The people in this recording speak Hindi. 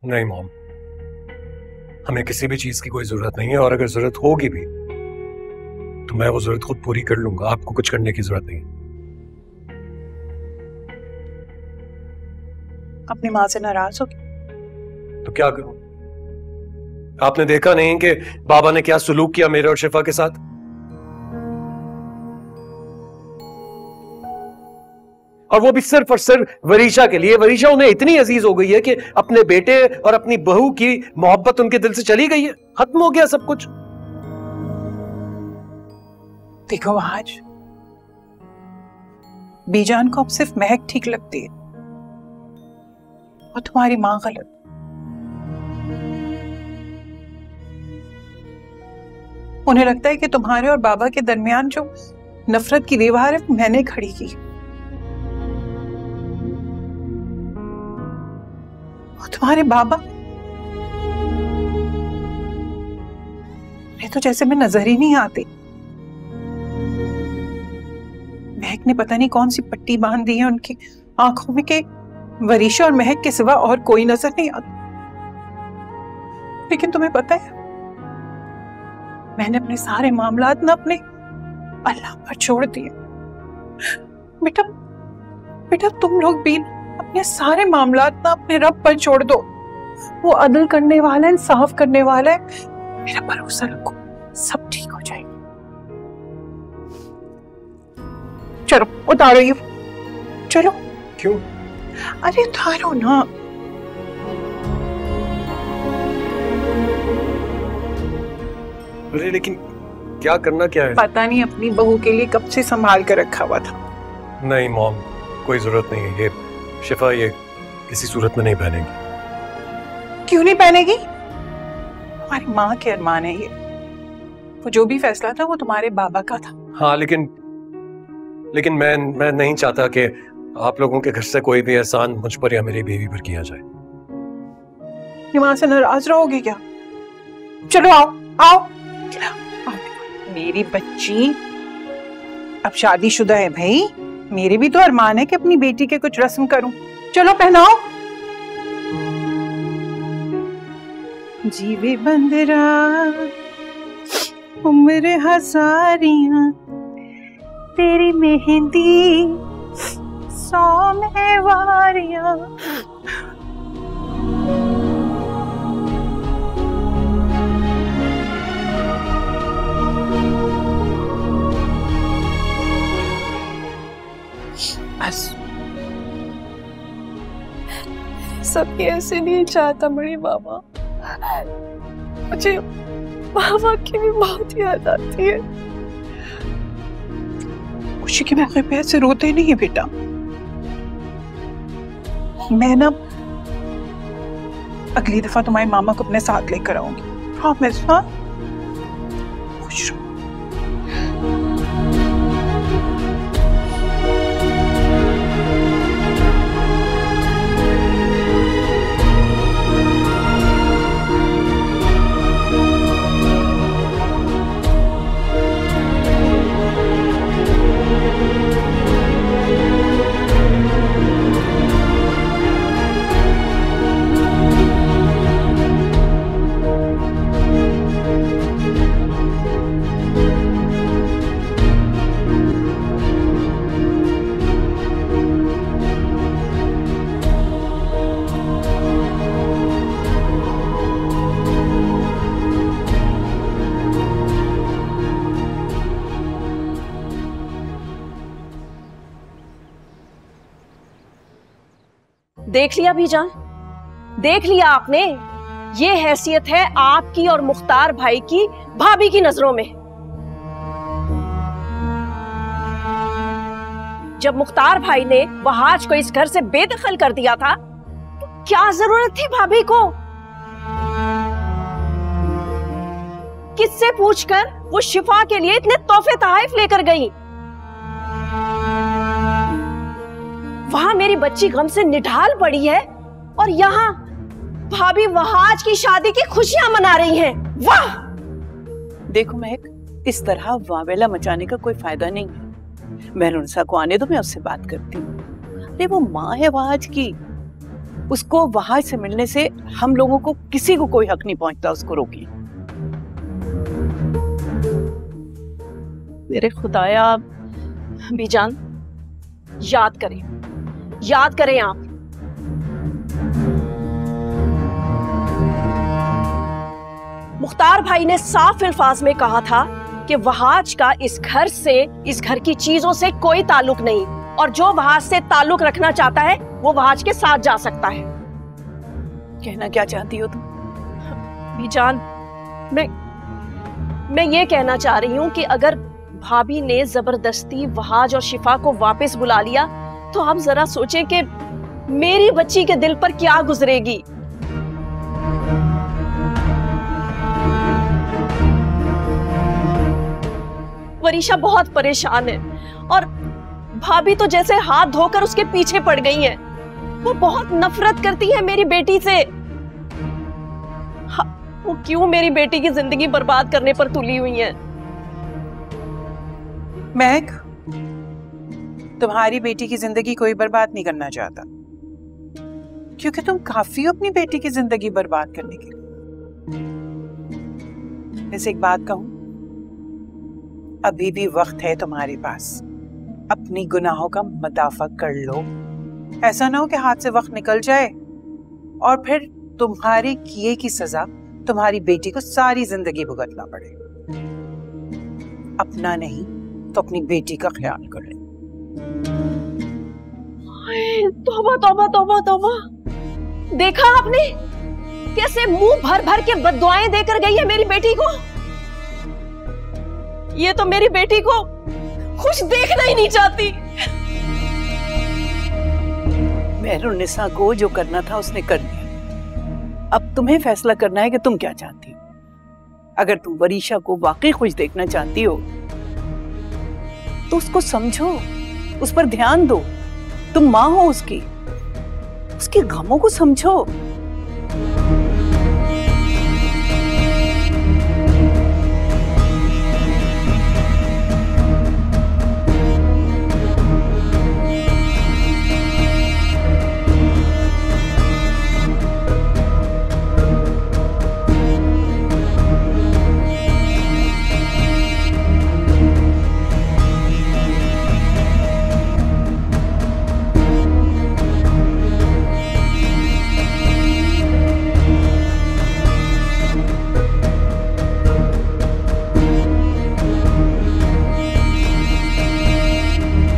नहीं मॉम, हमें किसी भी चीज की कोई जरूरत नहीं है, और अगर जरूरत होगी भी तो मैं वो जरूरत खुद पूरी कर लूंगा। आपको कुछ करने की जरूरत नहीं। अपनी माँ से नाराज हो तो क्या करूं? आपने देखा नहीं कि बाबा ने क्या सुलूक किया मेरे और शिफा के साथ? और वो भी सिर्फ और सिर्फ वरीशा के लिए। वरीशा उन्हें इतनी अजीज हो गई है कि अपने बेटे और अपनी बहू की मोहब्बत उनके दिल से चली गई है। खत्म हो गया सब कुछ। देखो आज बीजान को अब सिर्फ महक ठीक लगती है और तुम्हारी माँ गलत। उन्हें लगता है कि तुम्हारे और बाबा के दरमियान जो नफरत की दीवार है मैंने खड़ी की। और तुम्हारे बाबा उन्हें तो जैसे मैं नजर ही नहीं आती। महक ने पता नहीं कौन सी पट्टी बांध दी है उनकी आंखों में कि वरीशा और महक के सिवा और कोई नजर नहीं आता। लेकिन तुम्हें पता है मैंने अपने सारे मामलात ना अपने अल्लाह पर छोड़ दिए। बेटा बेटा तुम लोग भी अपने सारे मामलात ना अपने रब पर छोड़ दो। वो अदल करने वाला है, इंसाफ करने वाला है। मेरा भरोसा रखो, सब ठीक हो जाएगा। चलो उतारो ये, चलो। क्यों? अरे उतारो ना। अरे लेकिन क्या करना क्या है? पता नहीं अपनी बहू के लिए कब से संभाल कर रखा हुआ था। नहीं मॉम, कोई जरूरत नहीं है। ये शिफा ये किसी सूरत में नहीं पहनेगी। क्यों नहीं पहनेगी? हमारी माँ के अरमान है ये। वो जो भी फैसला था वो तुम्हारे बाबा का था। हाँ लेकिन मैं नहीं चाहता कि आप लोगों के घर से कोई भी एहसान मुझ पर या मेरी बीवी पर किया जाए। माँ से नाराज रहोगे क्या? चलो आओ आओ, आओ। मेरी बच्ची अब शादीशुदा है भाई। मेरे भी तो अरमान है कि अपनी बेटी के कुछ रस्म करूं। चलो पहनाओ। जीवे बंदरा उम्र हजारियां, तेरी मेहंदी 100 महवारियां। बस सब ऐसे नहीं चाहता बड़े बाबा। मुझे बाबा की भी बहुत याद आती है। खुशी के मौके पे ऐसे रोते नहीं है बेटा। मैं ना अगली दफा तुम्हारे मामा को अपने साथ लेकर आऊंगी। प्रॉमिस? हाँ, खुश रहो। देख लिया बीजान, देख लिया आपने। ये हैसियत है आपकी और मुख्तार भाई की भाभी की नजरों में। जब मुख्तार भाई ने वहाज को इस घर से बेदखल कर दिया था तो क्या जरूरत थी भाभी को? किससे पूछकर वो शिफा के लिए इतने तोहफे तोहफे लेकर गई? वहां मेरी बच्ची गम से निढाल पड़ी है और यहाँ भाभी वहाज की शादी की खुशियां मना रही हैं। वाह! देखो महक, इस तरह वावेला मचाने का कोई फायदा नहीं है। मैं रुनसा को आने दो, मैं उससे बात करती हूँ। अरे वो माँ है वहाज की, उसको वहां से मिलने से हम लोगों को किसी को कोई हक नहीं पहुंचता, उसको रोकिए। मेरे खुदाया, बीजान याद करें आप। मुख्तार भाई ने साफ अल्फाज में कहा था कि वहाज का इस घर से, इस घर की चीजों से कोई ताल्लुक नहीं, और जो वहाज से ताल्लुक रखना चाहता है वो वहाज के साथ जा सकता है। कहना क्या चाहती हो तुम? बीजान, मैं ये कहना चाह रही हूँ कि अगर भाभी ने जबरदस्ती वहाज और शिफा को वापस बुला लिया तो आप जरा सोचें कि मेरी बच्ची के दिल पर क्या गुजरेगी। वरीशा बहुत परेशान है और भाभी तो जैसे हाथ धोकर उसके पीछे पड़ गई है। वो बहुत नफरत करती है मेरी बेटी से। वो क्यों मेरी बेटी की जिंदगी बर्बाद करने पर तुली हुई है। महक, तुम्हारी बेटी की जिंदगी कोई बर्बाद नहीं करना चाहता, क्योंकि तुम काफी हो अपनी बेटी की जिंदगी बर्बाद करने के लिए। वैसे एक बात कहूं, अभी भी वक्त है तुम्हारे पास, अपनी गुनाहों का मदाफा कर लो। ऐसा ना हो कि हाथ से वक्त निकल जाए और फिर तुम्हारे किए की सजा तुम्हारी बेटी को सारी जिंदगी भुगतना पड़े। अपना नहीं तो अपनी बेटी का ख्याल कर ले। तौबा तौबा तौबा तौबा, देखा आपने कैसे मुंह भर भर के बद्दुआएं देकर गई है मेरी बेटी को। ये तो मेरी बेटी को खुश देखना ही नहीं चाहती। मेहरुन्निसा को जो करना था उसने कर दिया। अब तुम्हें फैसला करना है कि तुम क्या चाहती हो। अगर तुम वरीशा को वाकई खुश देखना चाहती हो तो उसको समझो, उस पर ध्यान दो। तुम माँ हो उसकी गमों को समझो।